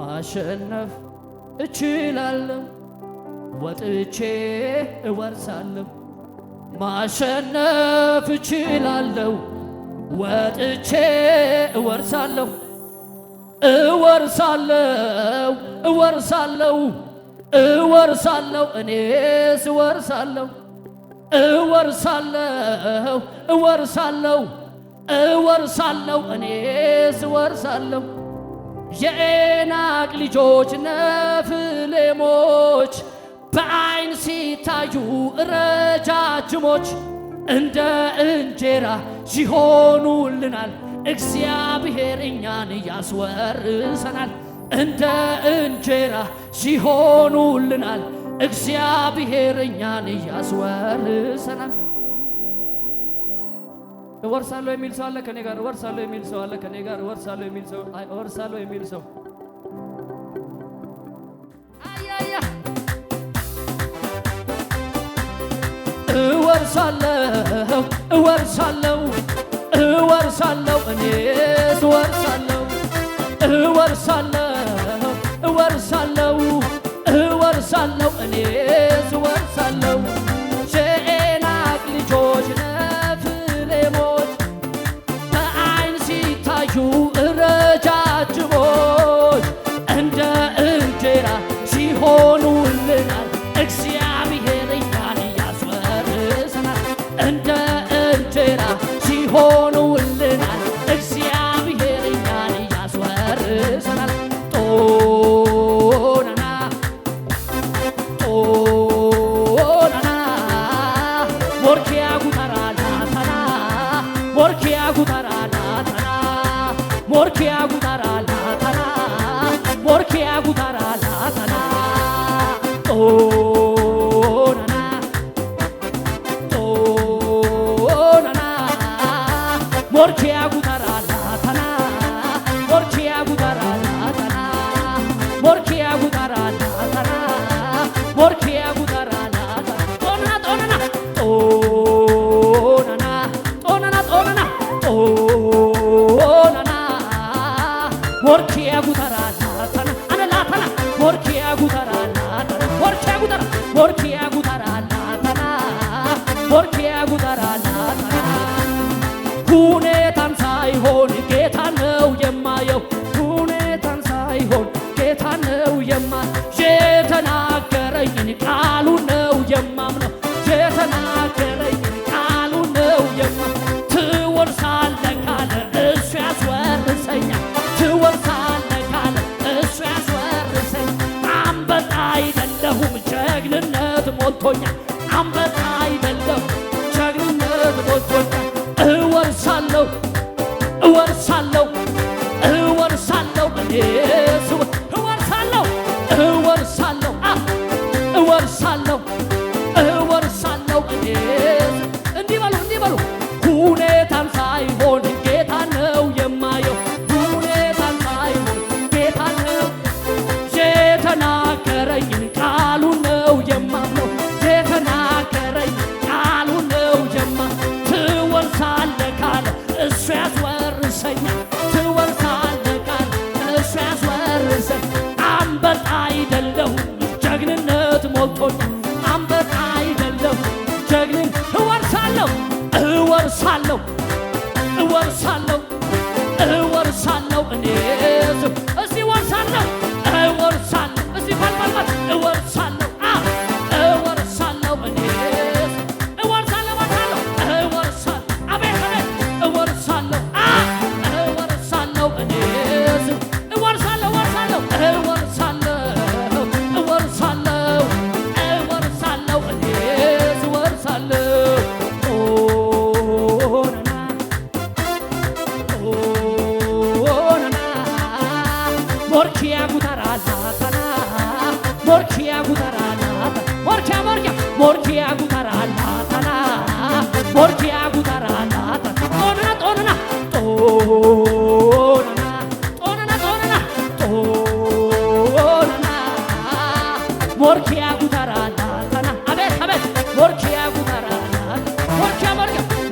ማሸነፍ እችላለሁ ወጥቼ እወርሳለሁ ማሸነፍ እችላለሁ ወጥቼ እወርሳለሁ እወርሳለሁ እወርሳለሁ እወርሳለሁ እኔስ እወርሳለሁ እወርሳለሁ እወርሳለሁ እወርሳለሁ እኔስ እወርሳለሁ የዔናቅ ልጆች ነፍሌሞች በዓይን ሲታዩ ረጃጅሞች እንደ እንጀራ ይሆኑልናል እግዚአብሔር እኛን ያስወርሰናል እንደ እንጀራ ይሆኑልናል እግዚአብሔር እኛን ያስወርሰናል እወርሳለሁ የሚል ሰው አለ ከኔ ጋር እወርሳለሁ የሚል ሰው አለ ከኔ ጋር እወርሳለሁ የሚል ሰው እወርሳለሁ የሚል ሰው አያያ እወርሳለሁ እወርሳለሁ እወርሳለሁ እኔስ እወርሳለሁ እወርሳለሁ እወርሳለሁ እወርሳለሁ እኔስ እወርሳለሁ የዔናቅ ልጆች ነፍሌሞች በዓይን ሲታዩ ረጃጅሞች እንደ እንጀራ ሲሆኑልናል እግዚአብሔር እኛን ያስወርሰናል እንደ እንጀራ ሲሆኑልናል እግዚአብሔር እኛን ያስወርሰናል ጦናና ጦናና ሞርኪያ ጉተራ ላተና ሞርኪያ ጉተራ ላተና ሞርኪያ ጉተራ ላተና ሞርኪያ ጉተራ ላተና ጦናና ጦናና ሞርኪያ ጉተራ ላተና ሞርኪያ ጉተራ ላተና ሞርኪያ ጉተራ ላተና ሞርኪያ ጉተራ ላተና ጦናና ጦናና ጦናና ጦናና ጦናና ሞርኪያ ጉተራ ላተና አነ ላተና ሞርኪያ ጉተራ ላተና ሞርኪያ ጉተራ ሞርኪያ ጉተራ ላተና ሞርኪያ ጉተራ ላተና ሁኔታን ሳይሆን ጌታ ነው የማየው ሁኔታን ሳይሆን ጌታ ነው የተናገረኝን ቃሉ ነው የማምነው የተናገረኝን ቃሉ ነው ትወርሳለህ ካለ እሱ ያስወርሰኛል ትወርሳለህ ካለ እሱ ያስወርሰኛል አንበጣ አይደለሁም ጀግንነት ሞልቶኛል አንበጣ አይደለሁም ጀግንነት ሞልቶኛል እወርሳለሁ እወርሳለሁ እወርሳለሁ እኔስ እወርሳለሁ እወርሳለሁ እወርሳለሁ እወርሳለሁ እኔስ እንዲህ በሉ ሁኔታን ሳይሆን ጌታ ነው የማየው ሁኔታን ሳይሆን ጌታ ነው የተናገረኝን ቃሉ ነው የማምነው የተናገረኝ ቃሉ ነው ትወርሳለህ ካለ እሱ ያስወርሰኛል ትወርሳለህ ካለ እሱ ያስወርሰኛል አንበጣ አይደለሁም ጀግንነት ሞልቶኛል አንበጣ አይደለሁም ጀግንን እወርሳለሁ እወርሳለሁ እወርሳለሁ እወርሳለሁ እኔስ እስቲ እወርሳለሁ እወርሳለሁ እስቲ ባልባልባል እወርሳለሁ እወርሳለሁ እኔስ እወርሳለሁ እወርሳለሁ አቤት አቤት እወርሳለሁ እወርሳለሁ እኔስ እወርሳለሁ እወርሳለሁ እወርሳለሁ እወርሳለሁ እኔስ እወርሳለሁ ሞርኪያ ጉተራ ላተና ሞርኪያ ጉተራ ላተና ሞርኪያ ሞርኪያ ጉተራ ላተና ሞርኪያ ጉተራ ላተና ጦናና ጦናና ጦናና ጦናና ጦናና ሞርኪያ ጉተራ ላተና አቤት አቤት ሞርኪያ ጉተራ ላተና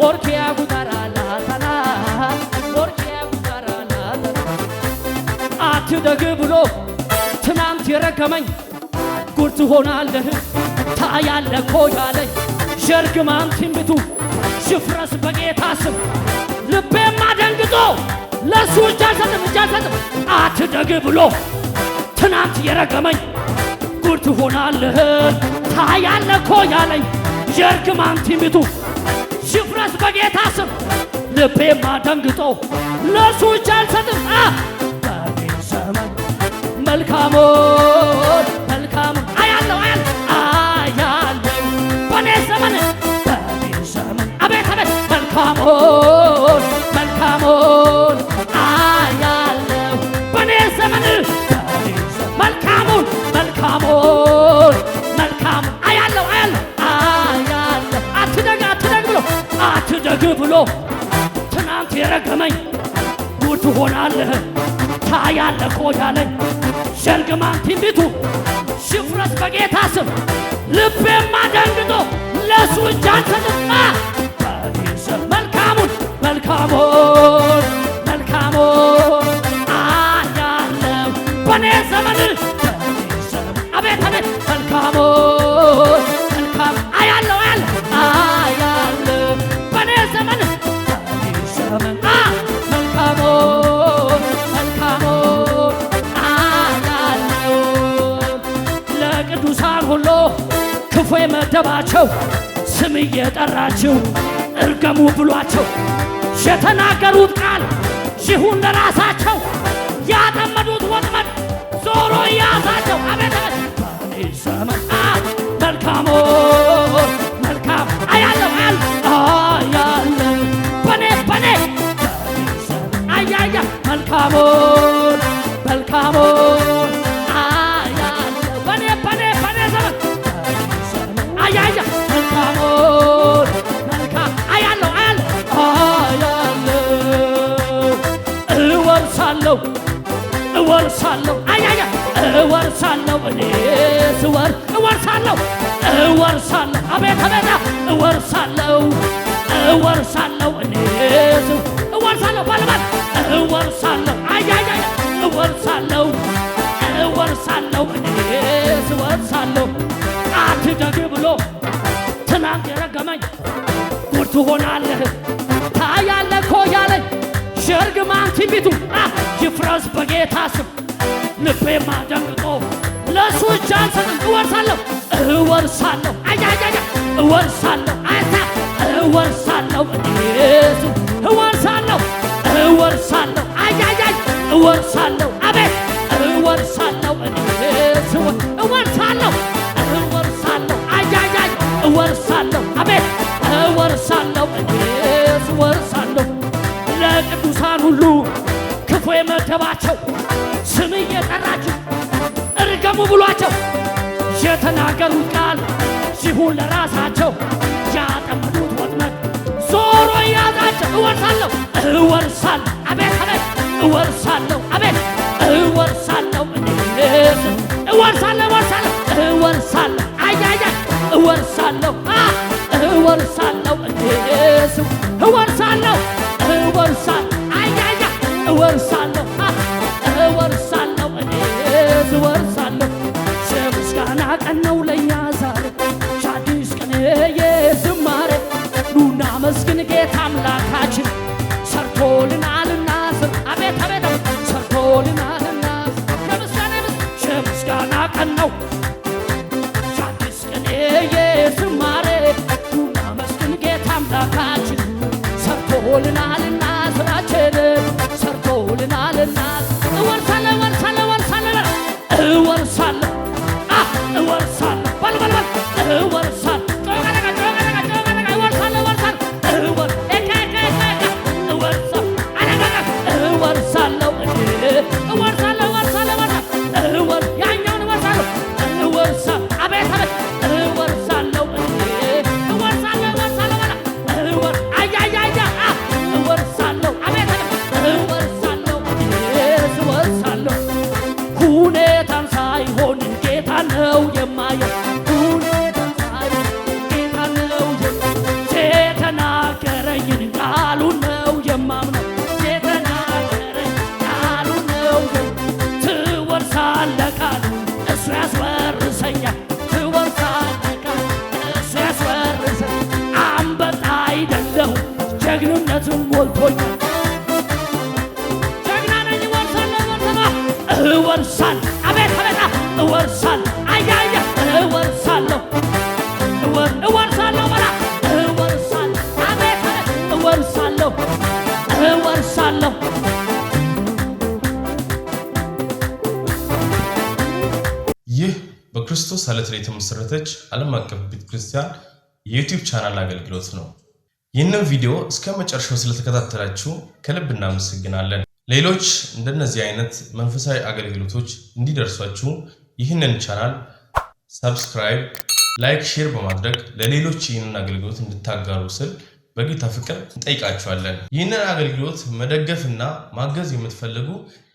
ሞርኪያ ጉተራ ላተና ሞርኪያ ጉተራ ላተና አትደግ ብሎ የረገመኝ ጉድ ትሆናለህ ታያለህ እኮ ያለኝ የእርግማን ትንቢቱ ይፍረስ በጌታ ስም። ልቤማ ደንግጦ ለሱ እጅ አልሰጥም አትደግ ብሎ ትናንት የረገመኝ ጉድ ትሆናለህ ታያለህ እኮ ያለኝ የእርግማን ትንቢቱ ይፍረስ በጌታ ስም። ልቤማ ደንግጦ ለሱ እጅ አልሰጥም በኔ ዘመን መልካሙን አያለው በኔ ዘመን አቤት መልካሙን አያለው በኔ ዘመን መልካሙን አያለው አትደግ ብሎ ትናንት የረገመኝ ጉድ ትሆናለህ ታያለህ እኮ ያለኝ የእርግማን ትንቢቱ ይፍረስ በጌታ ስም። ልቤማ ደንግጦ ለሱ እጅ አልሰጥም መልካሙን አያለው በኔ ዘመን አቤት መልካሙን አያለው በኔ ዘመን መልካሙን አያለው ለቅዱሳን ሁሉ ክፉ የመደባቸው ስም እየጠራችው እርገሙ ብሏቸው የተናገሩት ቃል ይሁን ለራሳቸው ያጠመዱት ወጥመድ ዞሮ ያዛቸው። አቤት በኔ ዘመን መልካም አያለው በኔ አያያ መልካሙን አያለው በኔ ዘመን አያያ መልካሙን አያለው እወርሳለሁ አያያ እወርሳለሁ እኔ እወርሳለሁ አቤት እወርሳለሁ እኔ እወርሳለሁ ባለባት እወርሳለሁ አያያ እወርሳለሁ እኔ እወርሳለሁ አትደግ ብሎ ትናንት የረገመኝ ጉድ ትሆናለህ ታያለህ እኮ ያለኝ የእርግማን ትንቢቱ ይፍረስ በጌታ ስም። ልቤማ ደንግጦ ለሱ እጅ አልሰጥም እወርሳለሁ አያያ እወርሳለሁ አያያ እወርሳለሁ አቤት እወርሳለሁ አያያ እወርሳለሁ አቤት እወርሳለሁ ለቅዱሳን ሁሉ ክፉ የመደባቸው ስም እየጠራችሁ እርገሙ ብሏቸው የተናገሩት ቃል ይሁን ለራሳቸው ያጠመዱት ወጥመድ ዞሮ ያዛቸው። እወርሳለሁ አቤት አቤት እወርሳለሁ አያያ እወርሳለሁ አያያ እወርሳለሁ የምስጋና ቀን ነው ለእኛ ዛሬ አዲስ ቀን የዝማሬ ኑና መስግን ጌታ አምላካችን ሰርቶልናልና አቤት ሰርቶልናልና የምስጋና ቀን ነው አዲስ ቀን የዝማሬ ኑና መስግን ጌታ አምላካችን ሰርቶልናልና ስራችን ሰርቶልናልና እወርሳለሁ በልበልበል ሁኔታን ሳይሆን ሞልቶኛል ጀግና ነኝ እወርሳለሁ አቤት አቤት እወርሳለሁ አያያ እወርሳለሁ እወርሳለሁ በላ እወርሳለሁ አቤት እወርሳለሁ ይህ በክርስቶስ ዓለት ላይ የተመሰረተች ዓለም አቀፍ ቤተክርስቲያን የዩቲዩብ ቻናል አገልግሎት ነው። ይህንን ቪዲዮ እስከ መጨረሻው ስለተከታተላችሁ ከልብ እናመሰግናለን። ሌሎች እንደነዚህ አይነት መንፈሳዊ አገልግሎቶች እንዲደርሷችሁ ይህንን ቻናል ሰብስክራይብ፣ ላይክ፣ ሼር በማድረግ ለሌሎች ይህንን አገልግሎት እንድታጋሩ ስል በጌታ ፍቅር እንጠይቃችኋለን። ይህንን አገልግሎት መደገፍና ማገዝ የምትፈልጉ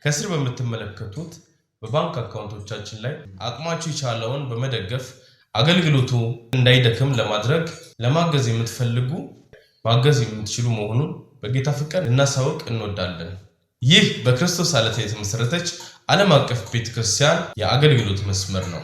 ከስር በምትመለከቱት በባንክ አካውንቶቻችን ላይ አቅማችሁ የቻለውን በመደገፍ አገልግሎቱ እንዳይደክም ለማድረግ ለማገዝ የምትፈልጉ ማገዝ የምትችሉ መሆኑን በጌታ ፍቅር እናሳውቅ እንወዳለን። ይህ በክርስቶስ ዓለት የተመሰረተች ዓለም አቀፍ ቤተክርስቲያን የአገልግሎት መስመር ነው።